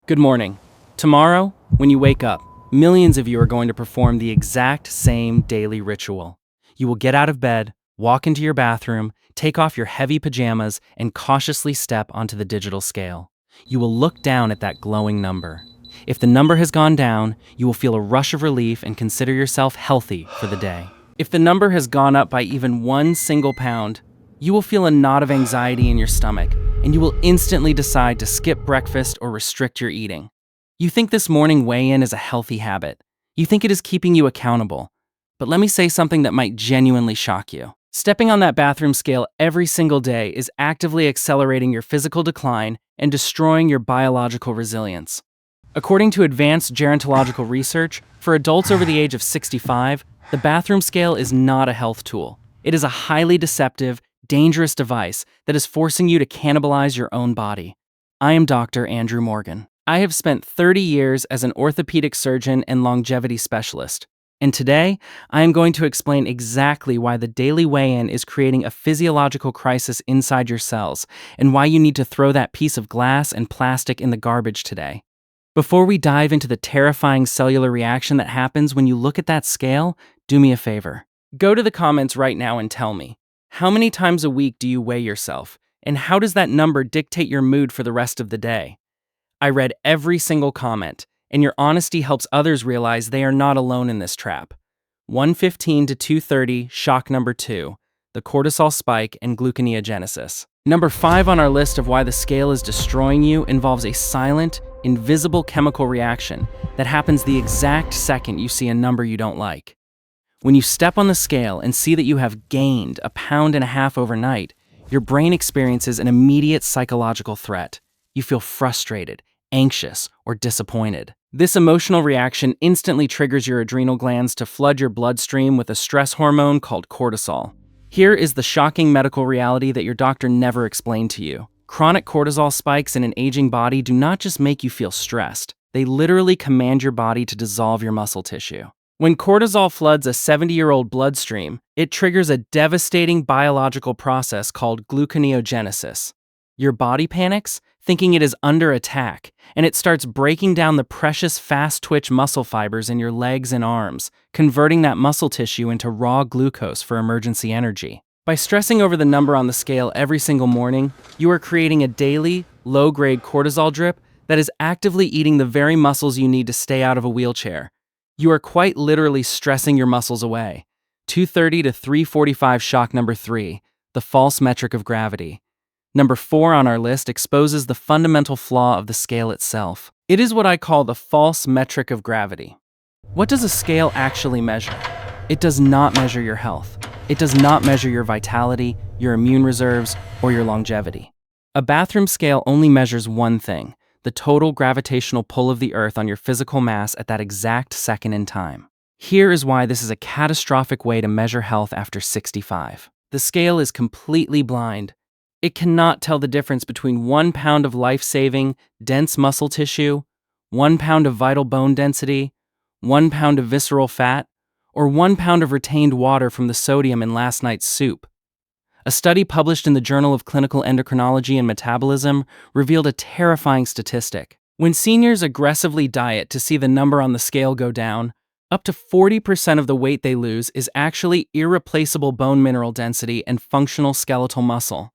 Good morning. Tomorrow, when you wake up, millions of you are going to perform the exact same daily ritual. You will get out of bed, walk into your bathroom, take off your heavy pajamas, and cautiously step onto the digital scale. You will look down at that glowing number. If the number has gone down, you will feel a rush of relief and consider yourself healthy for the day. If the number has gone up by even 1 single pound, you will feel a knot of anxiety in your stomach, and you will instantly decide to skip breakfast or restrict your eating. You think this morning weigh-in is a healthy habit. You think it is keeping you accountable. But let me say something that might genuinely shock you. Stepping on that bathroom scale every single day is actively accelerating your physical decline and destroying your biological resilience. According to advanced gerontological research, for adults over the age of 65, the bathroom scale is not a health tool. It is a highly deceptive, dangerous device that is forcing you to cannibalize your own body. I am Dr. Andrew Morgan. I have spent 30 years as an orthopedic surgeon and longevity specialist. And today, I am going to explain exactly why the daily weigh-in is creating a physiological crisis inside your cells and why you need to throw that piece of glass and plastic in the garbage today. Before we dive into the terrifying cellular reaction that happens when you look at that scale, do me a favor. Go to the comments right now and tell me, how many times a week do you weigh yourself, and how does that number dictate your mood for the rest of the day? I read every single comment, and your honesty helps others realize they are not alone in this trap. 115 to 230, shock number 2, the cortisol spike and gluconeogenesis. Number 5 on our list of why the scale is destroying you involves a silent, invisible chemical reaction that happens the exact second you see a number you don't like. When you step on the scale and see that you have gained 1.5 pounds overnight, your brain experiences an immediate psychological threat. You feel frustrated, anxious, or disappointed. This emotional reaction instantly triggers your adrenal glands to flood your bloodstream with a stress hormone called cortisol. Here is the shocking medical reality that your doctor never explained to you. Chronic cortisol spikes in an aging body do not just make you feel stressed, they literally command your body to dissolve your muscle tissue. When cortisol floods a 70-year-old bloodstream, it triggers a devastating biological process called gluconeogenesis. Your body panics, thinking it is under attack, and it starts breaking down the precious fast-twitch muscle fibers in your legs and arms, converting that muscle tissue into raw glucose for emergency energy. By stressing over the number on the scale every single morning, you are creating a daily, low-grade cortisol drip that is actively eating the very muscles you need to stay out of a wheelchair. You are quite literally stressing your muscles away. 230 to 345, shock number 3, the false metric of gravity. Number 4 on our list exposes the fundamental flaw of the scale itself. It is what I call the false metric of gravity. What does a scale actually measure? It does not measure your health. It does not measure your vitality, your immune reserves, or your longevity. A bathroom scale only measures one thing: the total gravitational pull of the Earth on your physical mass at that exact second in time. Here is why this is a catastrophic way to measure health after 65. The scale is completely blind. It cannot tell the difference between 1 pound of life-saving, dense muscle tissue, 1 pound of vital bone density, 1 pound of visceral fat, or 1 pound of retained water from the sodium in last night's soup. A study published in the Journal of Clinical Endocrinology and Metabolism revealed a terrifying statistic. When seniors aggressively diet to see the number on the scale go down, up to 40% of the weight they lose is actually irreplaceable bone mineral density and functional skeletal muscle.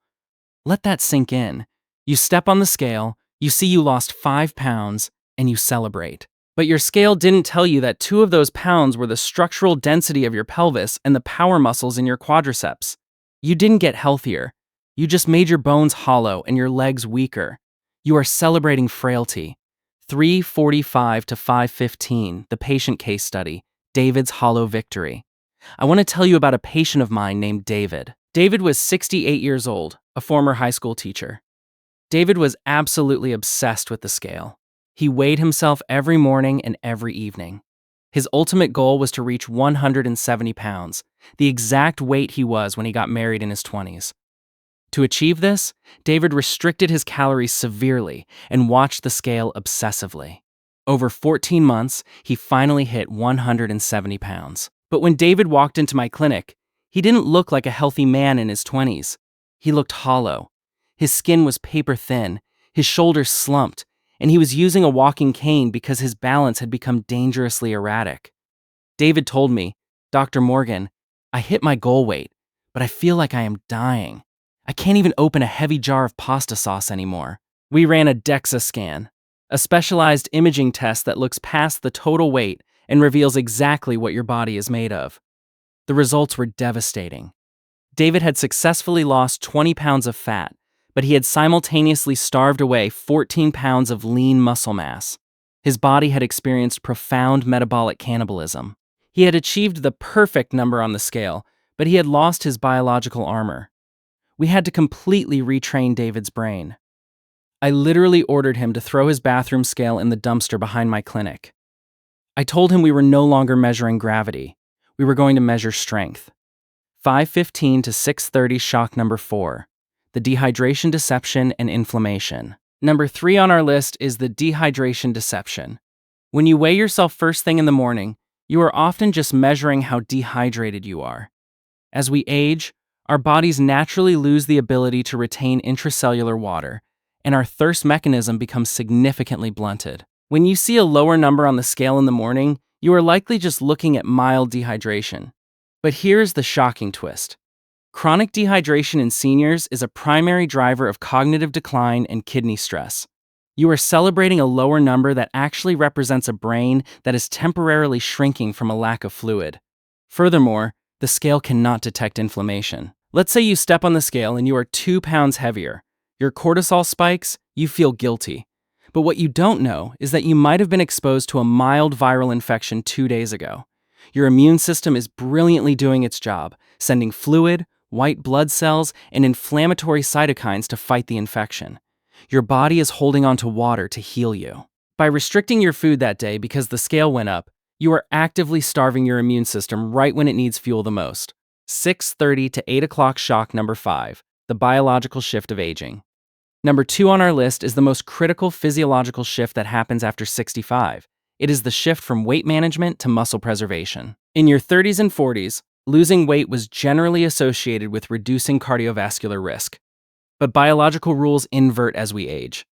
Let that sink in. You step on the scale, you see you lost 5 pounds, and you celebrate. But your scale didn't tell you that 2 of those pounds were the structural density of your pelvis and the power muscles in your quadriceps. You didn't get healthier. You just made your bones hollow and your legs weaker. You are celebrating frailty. 345 to 515, the patient case study, David's hollow victory. I want to tell you about a patient of mine named David. David was 68 years old, a former high school teacher. David was absolutely obsessed with the scale. He weighed himself every morning and every evening. His ultimate goal was to reach 170 pounds, the exact weight he was when he got married in his 20s. To achieve this, David restricted his calories severely and watched the scale obsessively. Over 14 months, he finally hit 170 pounds. But when David walked into my clinic, he didn't look like a healthy man in his 20s. He looked hollow. His skin was paper thin, his shoulders slumped, and he was using a walking cane because his balance had become dangerously erratic. David told me, "Dr. Morgan, I hit my goal weight, but I feel like I am dying. I can't even open a heavy jar of pasta sauce anymore." We ran a DEXA scan, a specialized imaging test that looks past the total weight and reveals exactly what your body is made of. The results were devastating. David had successfully lost 20 pounds of fat, but he had simultaneously starved away 14 pounds of lean muscle mass. His body had experienced profound metabolic cannibalism. He had achieved the perfect number on the scale, but he had lost his biological armor. We had to completely retrain David's brain. I literally ordered him to throw his bathroom scale in the dumpster behind my clinic. I told him we were no longer measuring gravity. We were going to measure strength. 5:15 to 6:30 shock number 4. The dehydration deception and inflammation. Number 3 on our list is the dehydration deception. When you weigh yourself first thing in the morning, you are often just measuring how dehydrated you are. As we age, our bodies naturally lose the ability to retain intracellular water, and our thirst mechanism becomes significantly blunted. When you see a lower number on the scale in the morning, you are likely just looking at mild dehydration. But here's the shocking twist. Chronic dehydration in seniors is a primary driver of cognitive decline and kidney stress. You are celebrating a lower number that actually represents a brain that is temporarily shrinking from a lack of fluid. Furthermore, the scale cannot detect inflammation. Let's say you step on the scale and you are 2 pounds heavier. Your cortisol spikes, you feel guilty. But what you don't know is that you might have been exposed to a mild viral infection 2 days ago. Your immune system is brilliantly doing its job, sending fluid, white blood cells, and inflammatory cytokines to fight the infection. Your body is holding on to water to heal you. By restricting your food that day because the scale went up, you are actively starving your immune system right when it needs fuel the most. 6:30 to 8 o'clock shock number 5, the biological shift of aging. Number 2 on our list is the most critical physiological shift that happens after 65. It is the shift from weight management to muscle preservation. In your 30s and 40s, losing weight was generally associated with reducing cardiovascular risk. But biological rules invert as we age.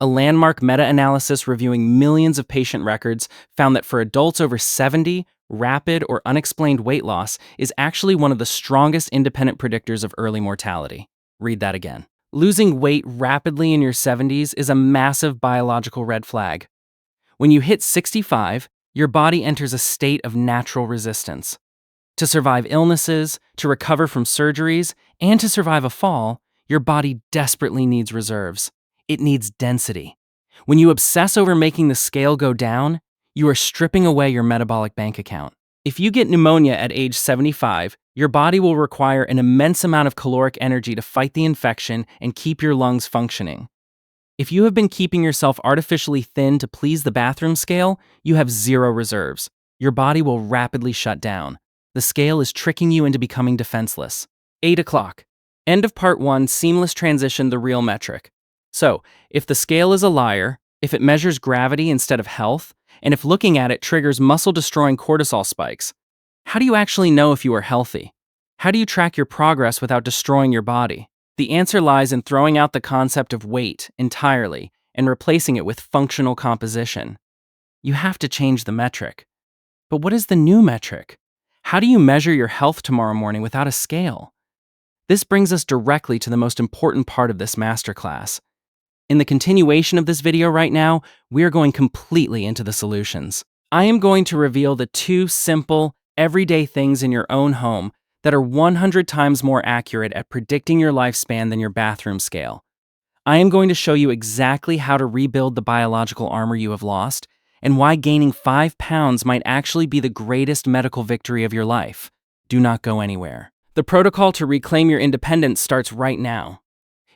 A landmark meta-analysis reviewing millions of patient records found that for adults over 70, rapid or unexplained weight loss is actually one of the strongest independent predictors of early mortality. Read that again. Losing weight rapidly in your 70s is a massive biological red flag. When you hit 65, your body enters a state of natural resistance. To survive illnesses, to recover from surgeries, and to survive a fall, your body desperately needs reserves. It needs density. When you obsess over making the scale go down, you are stripping away your metabolic bank account. If you get pneumonia at age 75, your body will require an immense amount of caloric energy to fight the infection and keep your lungs functioning. If you have been keeping yourself artificially thin to please the bathroom scale, you have zero reserves. Your body will rapidly shut down. The scale is tricking you into becoming defenseless. 8 o'clock. End of part 1, seamless transition, the real metric. So, if the scale is a liar, if it measures gravity instead of health, and if looking at it triggers muscle-destroying cortisol spikes, how do you actually know if you are healthy? How do you track your progress without destroying your body? The answer lies in throwing out the concept of weight entirely and replacing it with functional composition. You have to change the metric. But what is the new metric? How do you measure your health tomorrow morning without a scale? This brings us directly to the most important part of this masterclass. In the continuation of this video right now, we are going completely into the solutions. I am going to reveal the 2 simple, everyday things in your own home that are 100 times more accurate at predicting your lifespan than your bathroom scale. I am going to show you exactly how to rebuild the biological armor you have lost and why gaining 5 pounds might actually be the greatest medical victory of your life. Do not go anywhere. The protocol to reclaim your independence starts right now.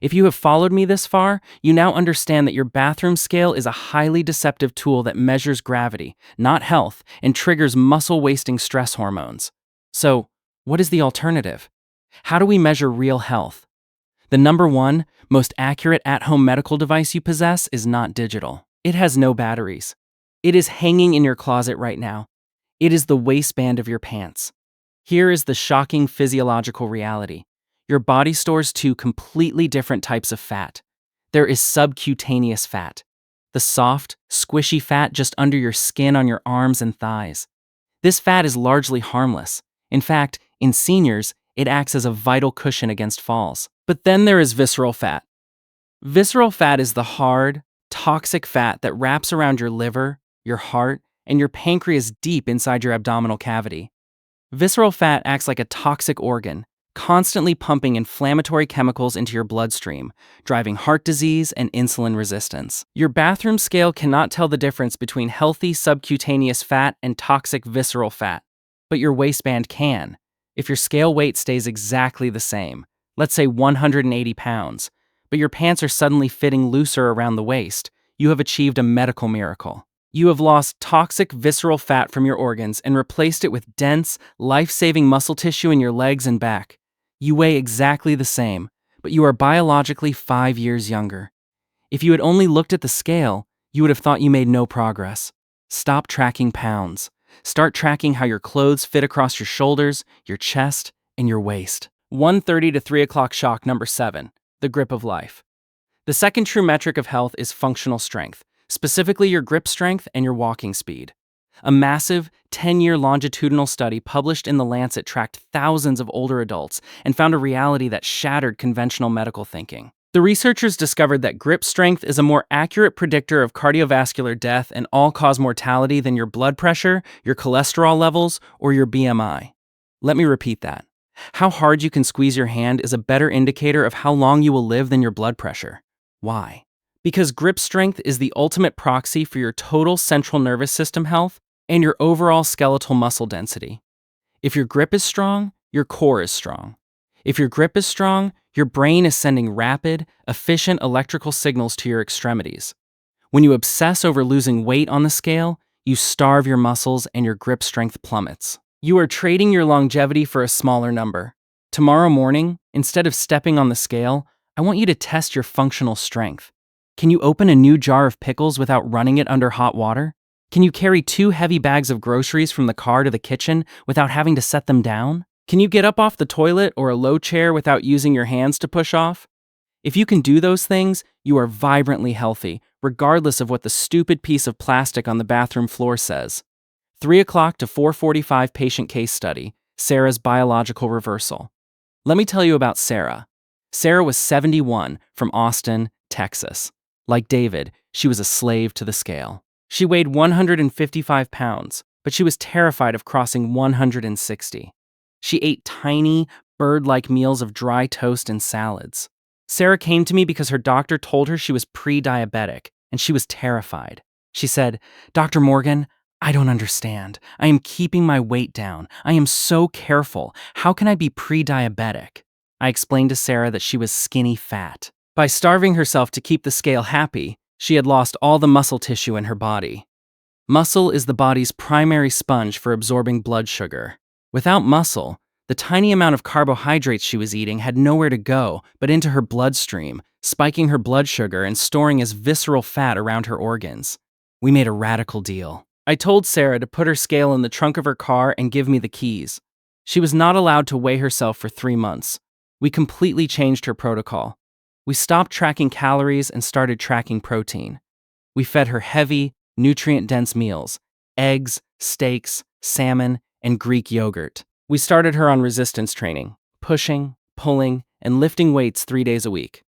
If you have followed me this far, you now understand that your bathroom scale is a highly deceptive tool that measures gravity, not health, and triggers muscle-wasting stress hormones. So, what is the alternative? How do we measure real health? The number 1, most accurate at-home medical device you possess is not digital. It has no batteries. It is hanging in your closet right now. It is the waistband of your pants. Here is the shocking physiological reality. Your body stores 2 completely different types of fat. There is subcutaneous fat. the soft, squishy fat just under your skin on your arms and thighs. This fat is largely harmless. In fact, in seniors, it acts as a vital cushion against falls. But then there is visceral fat. Visceral fat is the hard, toxic fat that wraps around your liver, your heart, and your pancreas deep inside your abdominal cavity. Visceral fat acts like a toxic organ, constantly pumping inflammatory chemicals into your bloodstream, driving heart disease and insulin resistance. Your bathroom scale cannot tell the difference between healthy subcutaneous fat and toxic visceral fat, but your waistband can, if your scale weight stays exactly the same, let's say 180 pounds, but your pants are suddenly fitting looser around the waist. You have achieved a medical miracle. You have lost toxic visceral fat from your organs and replaced it with dense, life-saving muscle tissue in your legs and back. You weigh exactly the same, but you are biologically 5 years younger. If you had only looked at the scale, you would have thought you made no progress. Stop tracking pounds. Start tracking how your clothes fit across your shoulders, your chest, and your waist. 1:30 to 3 o'clock shock number 7. The grip of life. The second true metric of health is functional strength, specifically your grip strength and your walking speed. A massive 10-year longitudinal study published in The Lancet tracked thousands of older adults and found a reality that shattered conventional medical thinking. The researchers discovered that grip strength is a more accurate predictor of cardiovascular death and all-cause mortality than your blood pressure, your cholesterol levels, or your BMI. Let me repeat that. How hard you can squeeze your hand is a better indicator of how long you will live than your blood pressure. Why? Because grip strength is the ultimate proxy for your total central nervous system health and your overall skeletal muscle density. If your grip is strong, your core is strong. If your grip is strong, your brain is sending rapid, efficient electrical signals to your extremities. When you obsess over losing weight on the scale, you starve your muscles and your grip strength plummets. You are trading your longevity for a smaller number. Tomorrow morning, instead of stepping on the scale, I want you to test your functional strength. Can you open a new jar of pickles without running it under hot water? Can you carry 2 heavy bags of groceries from the car to the kitchen without having to set them down? Can you get up off the toilet or a low chair without using your hands to push off? If you can do those things, you are vibrantly healthy, regardless of what the stupid piece of plastic on the bathroom floor says. 3 o'clock to 4:45 patient case study, Sarah's biological reversal. Let me tell you about Sarah. Sarah was 71 from Austin, Texas. Like David, she was a slave to the scale. She weighed 155 pounds, but she was terrified of crossing 160. She ate tiny, bird-like meals of dry toast and salads. Sarah came to me because her doctor told her she was pre-diabetic, and she was terrified. She said, "Dr. Morgan, I don't understand. I am keeping my weight down. I am so careful. How can I be pre-diabetic?" I explained to Sarah that she was skinny fat. By starving herself to keep the scale happy, she had lost all the muscle tissue in her body. Muscle is the body's primary sponge for absorbing blood sugar. Without muscle, the tiny amount of carbohydrates she was eating had nowhere to go but into her bloodstream, spiking her blood sugar and storing as visceral fat around her organs. We made a radical deal. I told Sarah to put her scale in the trunk of her car and give me the keys. She was not allowed to weigh herself for 3 months. We completely changed her protocol. We stopped tracking calories and started tracking protein. We fed her heavy, nutrient-dense meals: eggs, steaks, salmon, and Greek yogurt. We started her on resistance training, pushing, pulling, and lifting weights 3 days a week.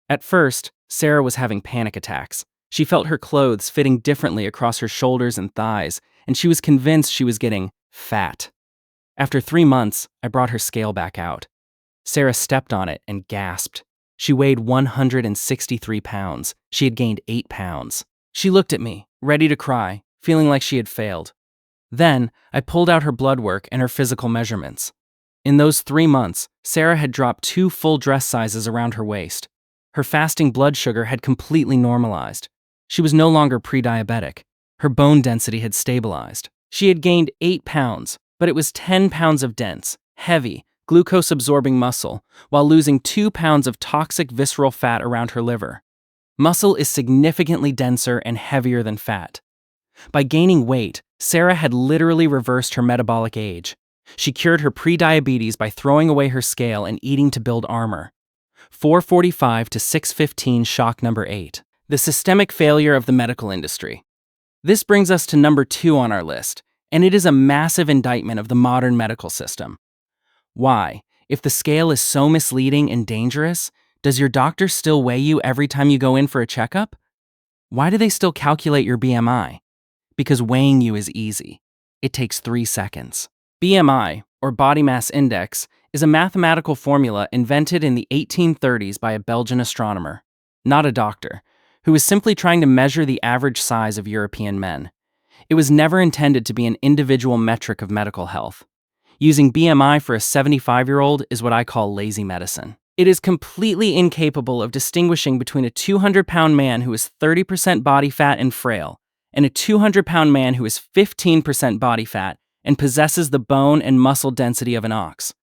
At first, Sarah was having panic attacks. She felt her clothes fitting differently across her shoulders and thighs, and she was convinced she was getting fat. After 3 months, I brought her scale back out. Sarah stepped on it and gasped. She weighed 163 pounds. She had gained 8 pounds. She looked at me, ready to cry, feeling like she had failed. Then, I pulled out her blood work and her physical measurements. In those 3 months, Sarah had dropped 2 full dress sizes around her waist. Her fasting blood sugar had completely normalized. She was no longer pre-diabetic. Her bone density had stabilized. She had gained 8 pounds, but it was 10 pounds of dense, heavy, glucose-absorbing muscle, while losing 2 pounds of toxic visceral fat around her liver. Muscle is significantly denser and heavier than fat. By gaining weight, Sarah had literally reversed her metabolic age. She cured her prediabetes by throwing away her scale and eating to build armor. 4:45 to 6:15 shock number 8. The systemic failure of the medical industry. This brings us to number 2 on our list, and it is a massive indictment of the modern medical system. Why? If the scale is so misleading and dangerous, does your doctor still weigh you every time you go in for a checkup? Why do they still calculate your BMI? Because weighing you is easy. It takes 3 seconds. BMI, or body mass index, is a mathematical formula invented in the 1830s by a Belgian astronomer, not a doctor, who was simply trying to measure the average size of European men. It was never intended to be an individual metric of medical health. Using BMI for a 75-year-old is what I call lazy medicine. It is completely incapable of distinguishing between a 200-pound man who is 30% body fat and frail and a 200-pound man who is 15% body fat and possesses the bone and muscle density of an ox.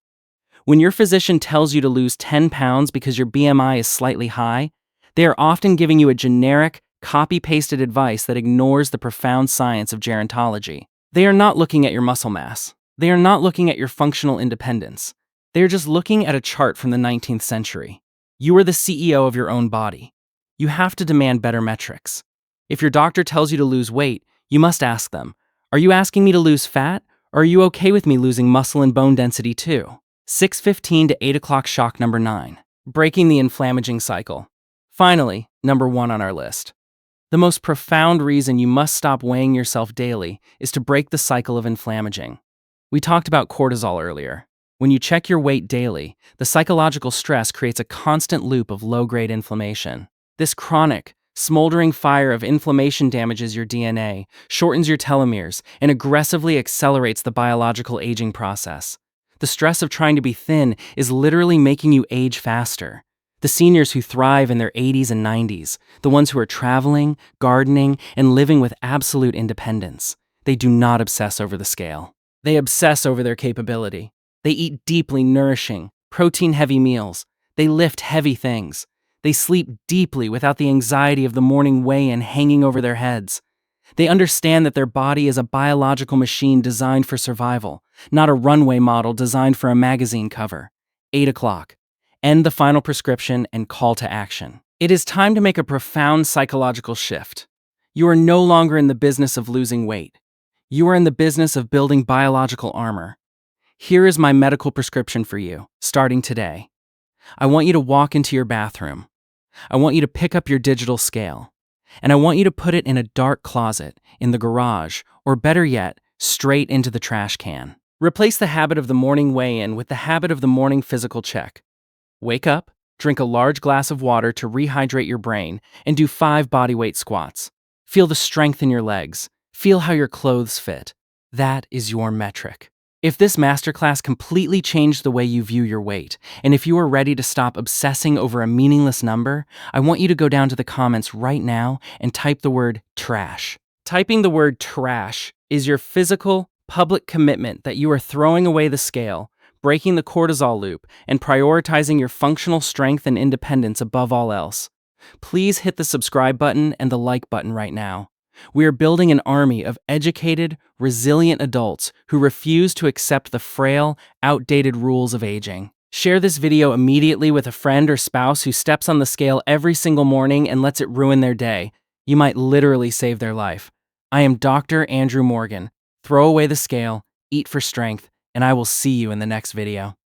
When your physician tells you to lose 10 pounds because your BMI is slightly high, they are often giving you a generic, copy-pasted advice that ignores the profound science of gerontology. They are not looking at your muscle mass. They are not looking at your functional independence. They are just looking at a chart from the 19th century. You are the CEO of your own body. You have to demand better metrics. If your doctor tells you to lose weight, you must ask them, are you asking me to lose fat, or are you okay with me losing muscle and bone density too? 6:15 to 8 o'clock shock number 9. Breaking the inflammaging cycle. Finally, number 1 on our list. The most profound reason you must stop weighing yourself daily is to break the cycle of inflammaging. We talked about cortisol earlier. When you check your weight daily, the psychological stress creates a constant loop of low-grade inflammation. This chronic, smoldering fire of inflammation damages your DNA, shortens your telomeres, and aggressively accelerates the biological aging process. The stress of trying to be thin is literally making you age faster. The seniors who thrive in their 80s and 90s, the ones who are traveling, gardening, and living with absolute independence, they do not obsess over the scale. They obsess over their capability. They eat deeply nourishing, protein-heavy meals. They lift heavy things. They sleep deeply without the anxiety of the morning weigh-in hanging over their heads. They understand that their body is a biological machine designed for survival, not a runway model designed for a magazine cover. 8 o'clock. End the final prescription and call to action. It is time to make a profound psychological shift. You are no longer in the business of losing weight. You are in the business of building biological armor. Here is my medical prescription for you, starting today. I want you to walk into your bathroom. I want you to pick up your digital scale. And I want you to put it in a dark closet, in the garage, or better yet, straight into the trash can. Replace the habit of the morning weigh-in with the habit of the morning physical check. Wake up, drink a large glass of water to rehydrate your brain, and do 5 bodyweight squats. Feel the strength in your legs. Feel how your clothes fit. That is your metric. If this masterclass completely changed the way you view your weight, and if you are ready to stop obsessing over a meaningless number, I want you to go down to the comments right now and type the word trash. Typing the word trash is your physical, public commitment that you are throwing away the scale, breaking the cortisol loop, and prioritizing your functional strength and independence above all else. Please hit the subscribe button and the like button right now. We are building an army of educated, resilient adults who refuse to accept the frail, outdated rules of aging. Share this video immediately with a friend or spouse who steps on the scale every single morning and lets it ruin their day. You might literally save their life. I am Dr. Andrew Morgan. Throw away the scale, eat for strength, and I will see you in the next video.